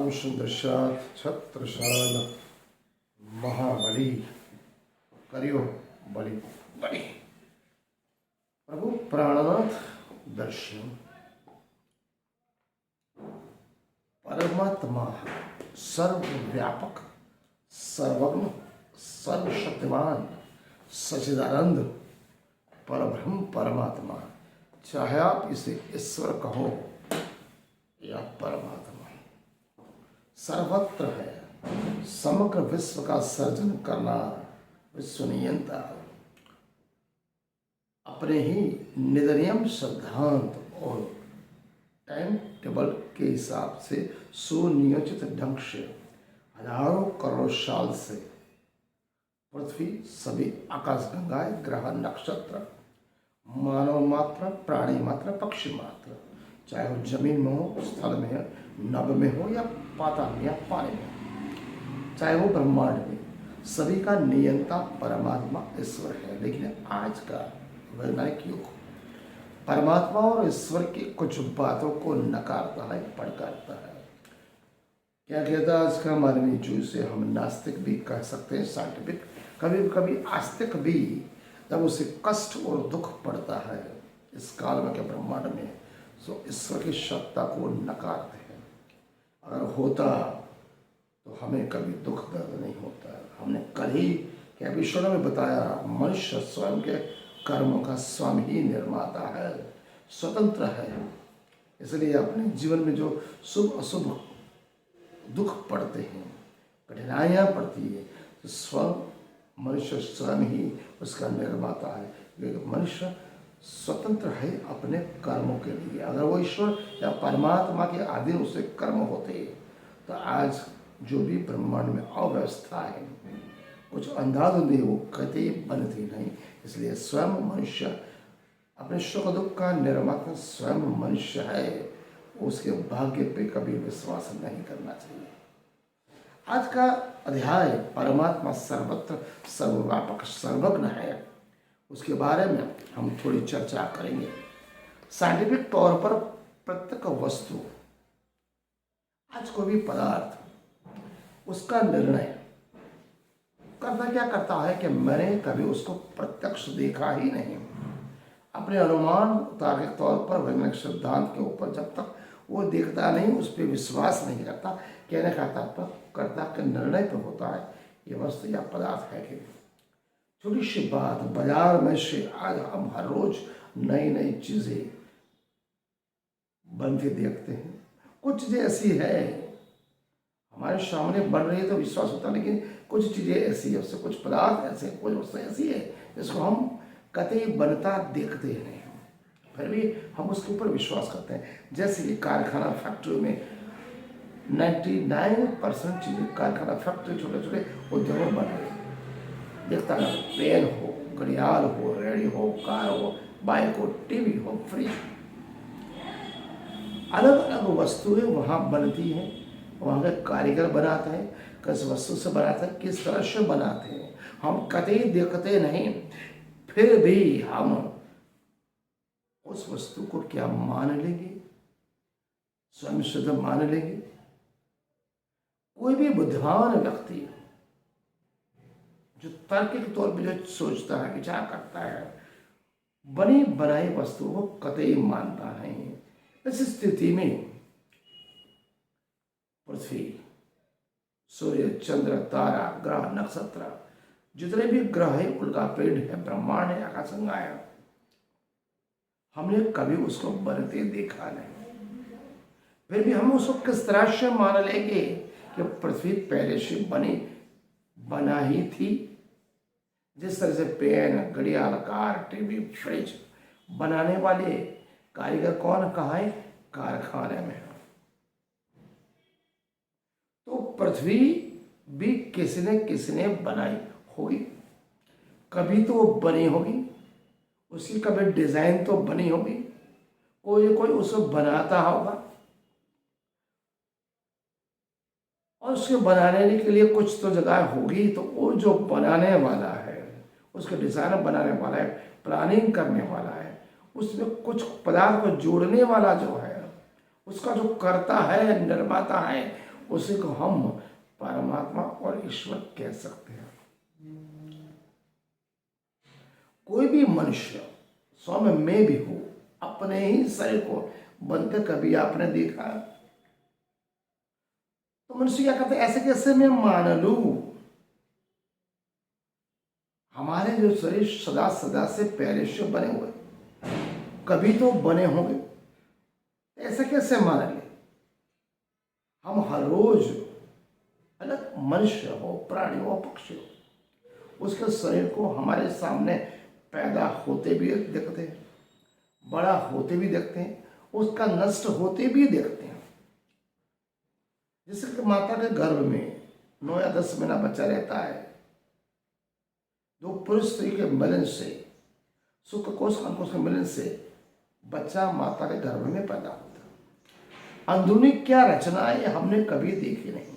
परम सुदर्शात छत्रसाल महाबली करियो बलि बलि प्रभु प्राणनाथ दर्शन परमात्मा सर्वव्यापक सर्वज्ञ सर्वशक्तिमान सच्चिदानंद परब्रह्म परमात्मा, चाहे आप इसे ईश्वर कहो या परमात्मा, सर्वत्र है। समग्र विश्व का सर्जन करना, विश्व नियंता, अपने ही निदनियम सिद्धांत और टाइम टेबल के हिसाब से सुनियोजित ढंग से हजारों करोड़ साल से पृथ्वी, सभी आकाशगंगाएं, ग्रह, नक्षत्र, मानव मात्र, प्राणी मात्र, पक्षी मात्र, चाहे वो जमीन में हो, स्थल में हो, नभ में हो या पाताल में या पानी में हो, चाहे वो ब्रह्मांड में, सभी का नियंता परमात्मा ईश्वर है। लेकिन आज का वैज्ञानिक युग परमात्मा और ईश्वर की कुछ बातों को नकारता है, पड़कारता है। क्या कहता है आज का मानवीय, जो इसे हम नास्तिक भी कह सकते हैं, साइंटिफिक, कभी कभी आस्तिक भी, जब उसे कष्ट और दुख पड़ता है इस काल में के ब्रह्मांड में, तो ईश्वर की सत्ता को नकारते हैं। अगर होता तो हमें कभी दुख दर्द नहीं होता। हमने कल ही के एपिसोड में बताया, मनुष्य स्वयं के कर्मों का स्वयं ही निर्माता है, स्वतंत्र है। इसलिए अपने जीवन में जो शुभ अशुभ दुख पड़ते हैं, कठिनाइयाँ पड़ती है, तो स्वयं मनुष्य स्वयं ही उसका निर्माता है। क्योंकि मनुष्य स्वतंत्र है अपने कर्मों के लिए। अगर वो ईश्वर या परमात्मा के अधीन उसे कर्म होते तो आज जो भी ब्रह्मांड में अव्यवस्था है, कुछ अंधाधुंधी, वो कतई बनती नहीं। इसलिए स्वयं मनुष्य अपने सुख दुख का निर्माता स्वयं मनुष्य है, उसके भाग्य पे कभी विश्वास नहीं करना चाहिए। आज का अध्याय परमात्मा सर्वत्र सर्वव्यापक सर्वज्ञ है, उसके बारे में हम थोड़ी चर्चा करेंगे। साइंटिफिक तौर पर प्रत्येक वस्तु, आज कोई भी पदार्थ, उसका निर्णय करता क्या करता है कि मैंने कभी उसको प्रत्यक्ष देखा ही नहीं, अपने अनुमान तार्किक तौर पर वैज्ञानिक सिद्धांत के ऊपर जब तक वो देखता नहीं, उस पर विश्वास नहीं करता, कहने का करता कि निर्णय तो होता है ये वस्तु या पदार्थ है कि नहीं। छोटी सी बात, बाजार में से आज हम हर रोज नई नई चीजें बनती देखते हैं। कुछ चीजें ऐसी है हमारे सामने बन रही है तो विश्वास होता है, लेकिन कुछ चीजें ऐसी है, उससे कुछ पदार्थ ऐसे, कुछ वस्तु ऐसी है जिसको हम कतई बनता देखते नहीं, फिर भी हम उसके ऊपर विश्वास करते हैं। जैसे कि कारखाना, फैक्ट्री में 99% चीजें, कारखाना, फैक्ट्री, छोटे छोटे उद्योगों बन रहे हैं। देखता है, पेन हो, घड़ियाल हो, रेडी हो, कार हो, बाइक हो, टीवी हो, फ्रिज, अलग अलग वस्तुएं वहाँ बनती हैं, वहाँ के कारीगर बनाते हैं, किस वस्तु से बनाते हैं, किस तरह से बनाते हैं, हम कतई देखते नहीं, फिर भी हम उस वस्तु को क्या मान लेंगे, स्वयं शुद्ध मान लेंगे। कोई भी बुद्धिमान व्यक्ति जो तार्किक तौर पर जो सोचता है, विचार करता है, बनी बनाई वस्तु को कतई मानता नहीं। इस स्थिति में पृथ्वी, सूर्य, चंद्र, तारा, ग्रह, नक्षत्र, जितने भी ग्रह है, उल्का पिंड है, ब्रह्मांड है, आकाशगंगा है, हमने कभी उसको बनते देखा नहीं। फिर भी हम उसको किस तरह से मान लेंगे कि पृथ्वी पहले से बना ही थी। जिस तरह से पेन, घड़ियाल, कार, टीवी, फ्रिज बनाने वाले कारीगर कौन, कहाँ है, कारखाने में। तो पृथ्वी भी किसी ने बनाई होगी, कभी तो वो बनी होगी, उसकी कभी डिजाइन तो बनी होगी, कोई उसको बनाता होगा, और उसके बनाने के लिए कुछ तो जगह होगी। तो वो जो बनाने वाला है, उसके डिजाइन बनाने वाला है, प्लानिंग करने वाला है, उसमें कुछ पदार्थ को जोड़ने वाला जो है, उसका जो करता है, निर्माता है, उसी को हम परमात्मा और ईश्वर कह सकते हैं। कोई भी मनुष्य स्वयं में भी हो अपने ही शरीर को बनते कभी आपने देखा? तो मनुष्य क्या कहते हैं, ऐसे कैसे मैं मान लूं? हमारे जो शरीर सदा सदा से पहले से बने हुए, कभी तो बने होंगे, ऐसे कैसे मान ले? हम हर रोज अलग मनुष्य हो, प्राणी हो, पक्षी हो, उसके शरीर को हमारे सामने पैदा होते भी देखते हैं, बड़ा होते भी देखते हैं, उसका नष्ट होते भी देखते हैं। जैसे कि माता के गर्भ में 9 या 10 महीना बच्चा रहता है, दो पुरुष स्त्री के मिलन से, शुक्र कोश अंकुश के मिलन से बच्चा माता के गर्भ में पैदा होता है। अंदरूनी क्या रचना है हमने कभी देखी नहीं।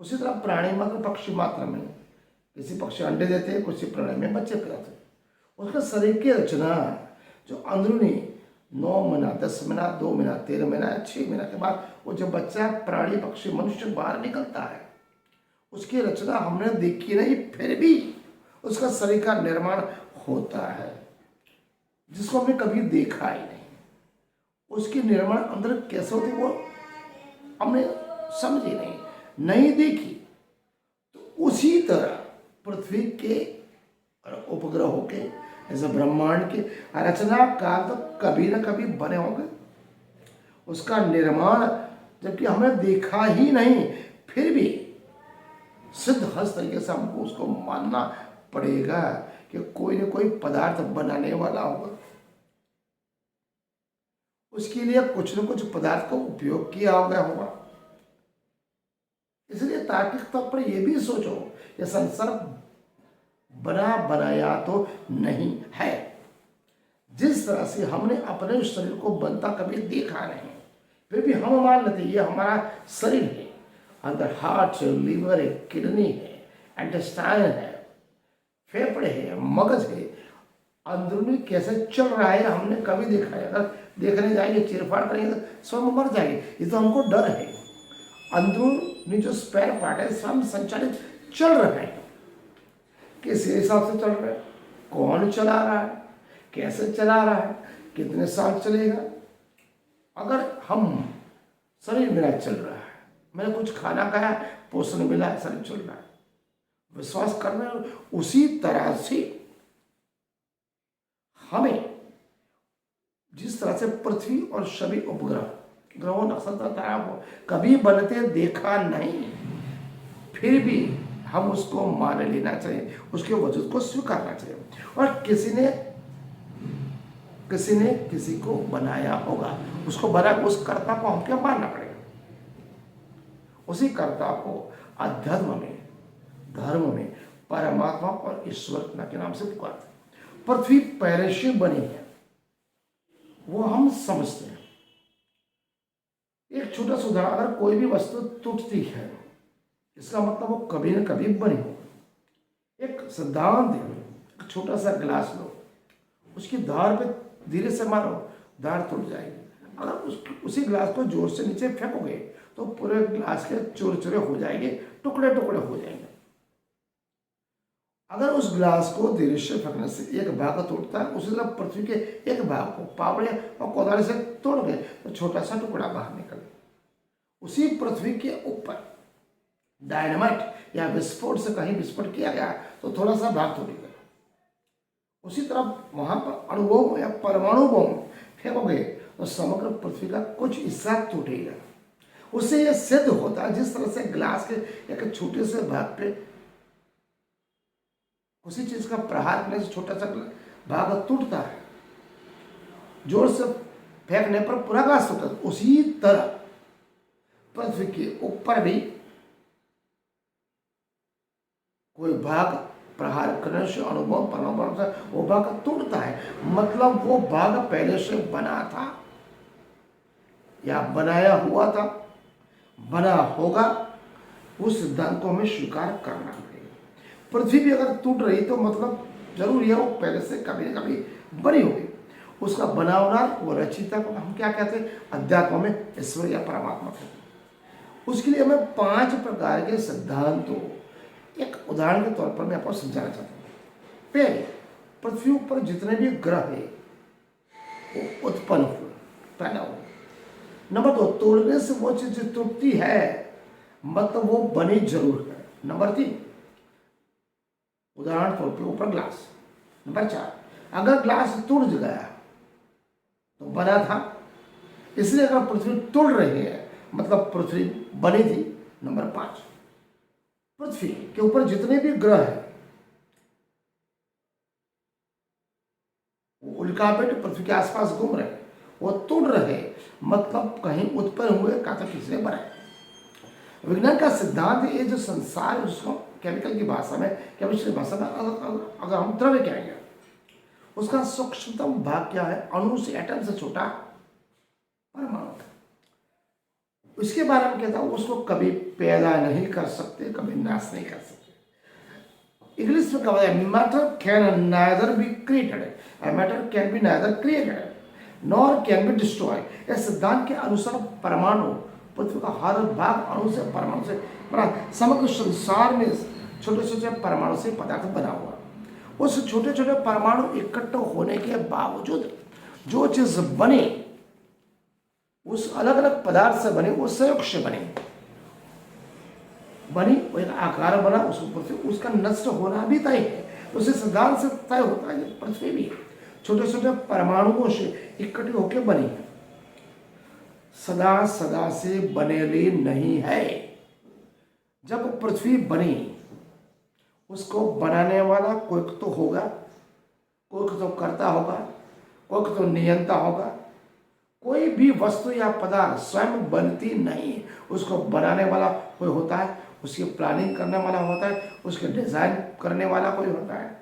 उसी तरह प्राणी मात्र, पक्षी मात्र में किसी पक्षी अंडे देते हैं, किसी प्राणी में बच्चे पैदा होते हैं। उसका शरीर की रचना जो अंदरूनी 9 महीना, 10 महीना, 2 महीना, 13 महीना, 6 महीना के बाद वो जब बच्चा प्राणी, पक्षी, मनुष्य बाहर निकलता है, उसकी रचना हमने देखी नहीं, फिर भी उसका शरीर का निर्माण होता है जिसको हमने कभी देखा ही नहीं। उसकी निर्माण अंदर कैसे होती वो हमने समझी नहीं देखी। तो उसी तरह पृथ्वी के उपग्रहों के, ऐसे ब्रह्मांड के रचना का तो कभी ना कभी बने होंगे। उसका निर्माण जबकि हमने देखा ही नहीं, फिर भी सिद्ध हस्त तरीके से हमको उसको मानना पड़ेगा कि कोई न कोई पदार्थ बनाने वाला होगा, उसके लिए कुछ न कुछ पदार्थ का उपयोग किया होगा। इसलिए तार्किक तौर पर यह भी सोचो कि संसार बना बनाया तो नहीं है। जिस तरह से हमने अपने शरीर को बनता कभी देखा नहीं, फिर भी हम मान लेते ये हमारा शरीर है, अंदर हार्ट है, लीवर है, किडनी है, इंटेस्टाइन है, फेफड़े है, मगज है, अंदरूनी कैसे चल रहा है हमने कभी देखा है। अगर देखने जाएंगे, चीरफाड़ करेंगे तो स्वयं मर जाएंगे। ये तो हमको डर है। अंदरूनी जो स्पेयर पार्ट है स्वयं संचालित चल रहे हैं, किस हिसाब से चल रहे हैं, कौन चला रहा है, कैसे चला रहा है, कितने साल चलेगा। अगर हम शरीर मेरा चल रहा है, मैंने कुछ खाना खाया, पोषण मिला, शरीर चल रहा है, विश्वास कर रहे हैं, उसी तरह से हमें जिस तरह से पृथ्वी और सभी उपग्रह, ग्रहों, नक्षत्र, तारा को कभी बनते देखा नहीं, फिर भी हम उसको मान लेना चाहिए, उसके वजूद को स्वीकारना चाहिए। और किसी ने किसी को बनाया होगा, उसको बना, उस कर्ता को हम क्या मानना पड़ेगा। उसी कर्ता को अध्यात्म में, धर्म में परमात्मा और ईश्वर के नाम से पुकारते हैं। पृथ्वी पहले से बनी है, वो हम समझते हैं। एक छोटा सा उदाहरण, अगर कोई भी वस्तु टूटती है, इसका मतलब वो कभी न कभी बनी होगी। एक सिद्धांत है, एक छोटा सा गिलास लो, उसकी धार पे धीरे से मारो, धार टूट जाएगी। अगर उसी गिलास को जोर से नीचे फेंकोगे तो पूरे गिलास के चूर चूरे हो जाएंगे, टुकड़े टुकड़े हो जाएंगे। अगर उस गिलास को धीरे से फेंकने से एक भाग टूटता है, उसी तरह पृथ्वी के एक भाग को पावड़े और कोदाली से तोड़ गए तो छोटा सा टुकड़ा बाहर निकले। उसी पृथ्वी के ऊपर डायनामाइट या विस्फोट से कहीं विस्फोट किया गया तो थोड़ा सा भाग टूट गया। उसी तरह वहां पर अणुबम या परमाणु बम फेंकोगे तो समग्र पृथ्वी का कुछ हिस्सा टूटेगा। उससे यह सिद्ध होता है, जिस तरह से ग्लास के एक छोटे से भाग पे उसी चीज का प्रहार करने से छोटा सा भाग टूटता है, जोर से फेंकने पर पूरा ग्लास टूटता है। उसी तरह पृथ्वी के ऊपर भी कोई भाग प्रहार करने से, अनुभव परमाणु से वो भाग टूटता है। मतलब वो भाग पहले से बना था या बनाया हुआ था, बना होगा, उस सिद्धांत को हमें स्वीकार करना पड़ेगा। पृथ्वी भी अगर टूट रही तो मतलब जरूर है वो पहले से कभी न कभी बनी होगी। उसका बनावनार, वो रचिता को हम क्या कहते हैं, अध्यात्म में ईश्वर या परमात्मा कहते हैं। उसके लिए मैं 5 प्रकार के सिद्धांतों एक उदाहरण के तौर पर मैं आपको समझाना चाहता हूँ। पहले, पृथ्वी पर जितने भी ग्रह है वो उत्पन्न हुए, पैदा हुए। नंबर 2, तोड़ने से वो चीज टूटती है, मतलब वो बनी जरूर है। नंबर 3, उदाहरण तौर पर ऊपर ग्लास। नंबर 4, अगर ग्लास टूट गया तो बना था, इसलिए अगर पृथ्वी टूट रही है मतलब पृथ्वी बनी थी। नंबर 5, पृथ्वी के ऊपर जितने भी ग्रह हैं वो उल्कापिंड पृथ्वी के आसपास घूम रहे हैं, वो टूट रहे मतलब कहीं उत्पन्न हुए, का तो किसी ने बनाए। विज्ञान का सिद्धांत ये जो संसार है उसको केमिकल की भाषा में, केमिस्ट्री की भाषा में अगर हम द्रव्य कहेंगे, उसका सूक्ष्मतम भाग क्या है? अणु से, एटम से छोटा परमाणु। इसके बारे में कहता हूं उसको कभी पैदा नहीं कर सकते, कभी नाश नहीं कर सकते। इंग्लिश में कहा है matter can neither be created, matter can be neither created nor can be destroy. इस सिद्धांत के अनुसार परमाणु, पृथ्वी का हर भाग अणु से, परमाणु से बना। समग्र संसार में छोटे छोटे परमाणु से पदार्थ बना हुआ। उस छोटे छोटे परमाणु इकट्ठे होने के बावजूद जो चीज बने, उस अलग अलग पदार्थ से बने, वो संयोग से बने, बनी वो एक आकार बना, उसके ऊपर से उसका नष्ट होना भी तय है। उसी सिद्धांत से तय होता है पृथ्वी भी छोटे छोटे परमाणुओं से इकट्ठी होकर बनी है, सदा सदा से बनेली नहीं है। जब पृथ्वी बनी उसको बनाने वाला कोई तो होगा, कोई तो करता होगा, कोई तो नियंता होगा। कोई भी वस्तु या पदार्थ स्वयं बनती नहीं, उसको बनाने वाला कोई होता है, उसकी प्लानिंग करने वाला होता है, उसके डिजाइन करने वाला कोई होता है।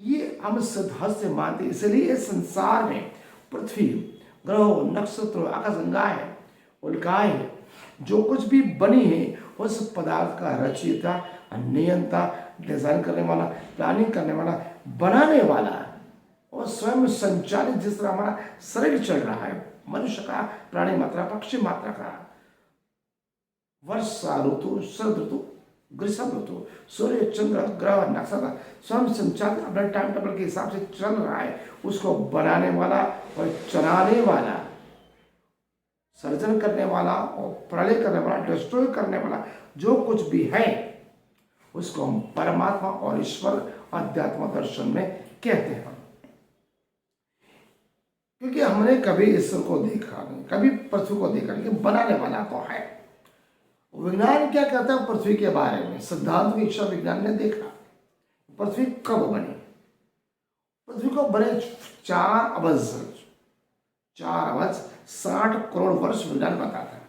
ये हम सिद्धांत से मानते, इसलिए इस संसार में पृथ्वी, ग्रह, नक्षत्र, आकाशगंगाएं, उल्काएं, जो कुछ भी बनी है उस पदार्थ का रचयिता, नियंता, डिजाइन करने वाला, प्लानिंग करने वाला, बनाने वाला और स्वयं संचालित। जिस तरह हमारा शरीर चल रहा है, मनुष्य का, प्राणी मात्रा, पक्षी मात्रा का, वर्षा ऋतु, शरद ऋतु, ग्रीष्म ऋतु, सूर्य, चंद्र, ग्रह, नक्षत्र स्वयं संचालित अपने टाइम टेबल के हिसाब से चल रहा है। उसको बनाने वाला और चलाने वाला, सर्जन करने वाला और प्रलय करने वाला, डिस्ट्रॉय करने वाला जो कुछ भी है उसको हम परमात्मा और ईश्वर अध्यात्म दर्शन में कहते हैं। क्योंकि हमने कभी ईश्वर को देखा नहीं, कभी पृथ्वी को देखा नहीं, बनाने वाला तो है। विज्ञान क्या कहता है पृथ्वी के बारे में? सिद्धांत की इच्छा विज्ञान ने देखा पृथ्वी कब बनी। पृथ्वी को बने 4 अरब 60 करोड़ वर्ष विज्ञान बताता है।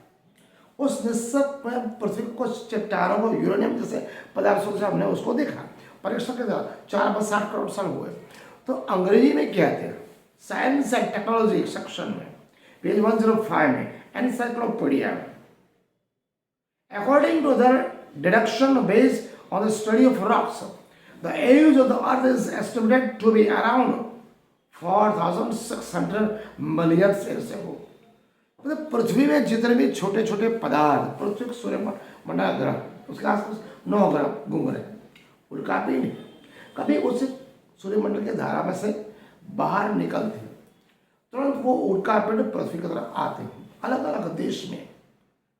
उस निश्चित में पृथ्वी को चट्टानों को, यूरेनियम जैसे पदार्थों से हमने उसको देखा, परीक्षण के द्वारा 4 अरब 60 करोड़ साल हुए। तो अंग्रेजी में कहते हैं साइंस एंड टेक्नोलॉजी सेक्शन में पेज 105 में एनसाइक्लोपीडिया में, according to their deduction based on the study of rocks, the age of the earth is estimated to be around 4,600 million years ago। मतलब पृथ्वी में जितने भी छोटे छोटे पदार्थ, पृथ्वी, सूर्य मंडल, ग्रह, उसके आसपास 9 ग्रह घूम रहे हैं, उल्कापिंड कभी उस सूर्यमंडल के धारा में से बाहर निकलते हैं, तुरंत वो उल्कापिंड पृथ्वी की तरफ आते हैं। अलग अलग देश में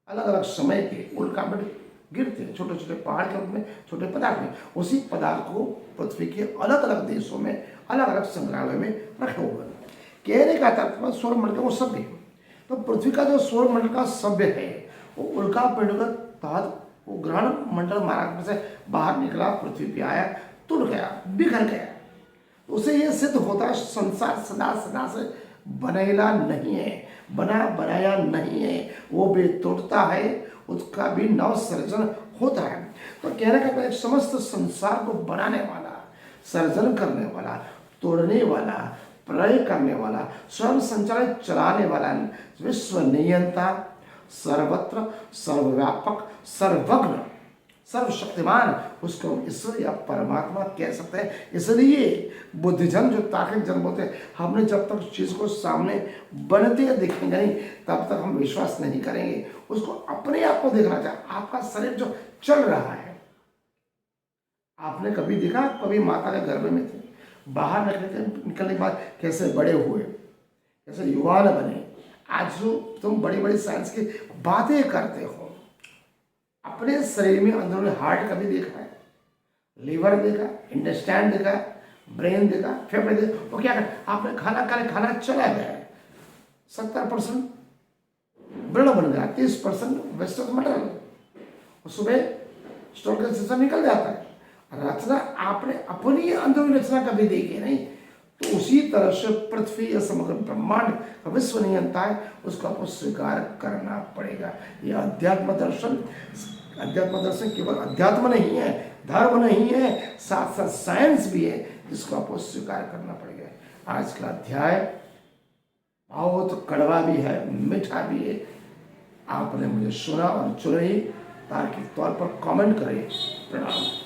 अलग अलग समय के उल्कापिंड गिरते हैं, छोटे छोटे पहाड़ के रूप में, छोटे पदार्थ में। उसी पदार्थ को पृथ्वी के अलग अलग देशों में, अलग अलग संग्रहालय में रखे हुए हैं। कहने का तात्पर्य सौरमंडल वो सभ्य है। तो पृथ्वी का जो सौरमंडल का सभ्य है वो उल्कापिंड के तहत वो ग्रहण मंडल मार्ग में से बाहर निकला, पृथ्वी पे आया, टूट गया, बिखर गया। उसे ये सिद्ध होता है संसार सदा सदा से बनेला नहीं है, बना बनाया नहीं है, वो भी टूटता है, उसका भी नव सृजन होता है। तो कहने का समस्त संसार को बनाने वाला, सर्जन करने वाला, तोड़ने वाला, प्रलय करने वाला, स्वयं संचालित चलाने वाला, विश्व नियंता, सर्वत्र सर्वव्यापक, सर्वज्ञ, सर्वशक्तिमान, उसको हम ईश्वर या परमात्मा कह सकते हैं। इसलिए बुद्धिजन जो तार्किक जन बोलते हैं, हमने जब तक चीज़ को सामने बनते दिखेंगे नहीं तब तक हम विश्वास नहीं करेंगे। उसको अपने आप को देखना चाहिए। आपका शरीर जो चल रहा है, आपने कभी देखा, कभी माता के गर्भ में थे, बाहर निकलने के बाद कैसे बड़े हुए, कैसे युवान बने। आज जो तुम बड़ी बड़ी साइंस की बातें करते हो, अपने शरीर में अंदरूनी हार्ट कभी देखा है, लीवर देखा, इंटेस्टाइन देखा, ब्रेन देखा, फेफड़े देखा, वो क्या कर, आपने खाना खाने खाना चला गया, 70% ब्लड बन गया, 30% वेस्टर्न मटेरियल, सुबह स्टोर का सिस्टम निकल जाता है। रचना आपने अपनी अंदरूनी रचना कभी देखी नहीं, तो उसी तरह से पृथ्वी या समग्र ब्रह्मांड का विश्व नियंता है, उसको आपको स्वीकार करना पड़ेगा। यह अध्यात्म दर्शन केवल अध्यात्म नहीं है, धर्म नहीं है, साथ साथ साइंस भी है, जिसको आपको स्वीकार करना पड़ेगा। आज का अध्याय बहुत कड़वा भी है, मीठा भी है। आपने मुझे सुना और चुने, तार्किक तौर पर कमेंट करें। प्रणाम।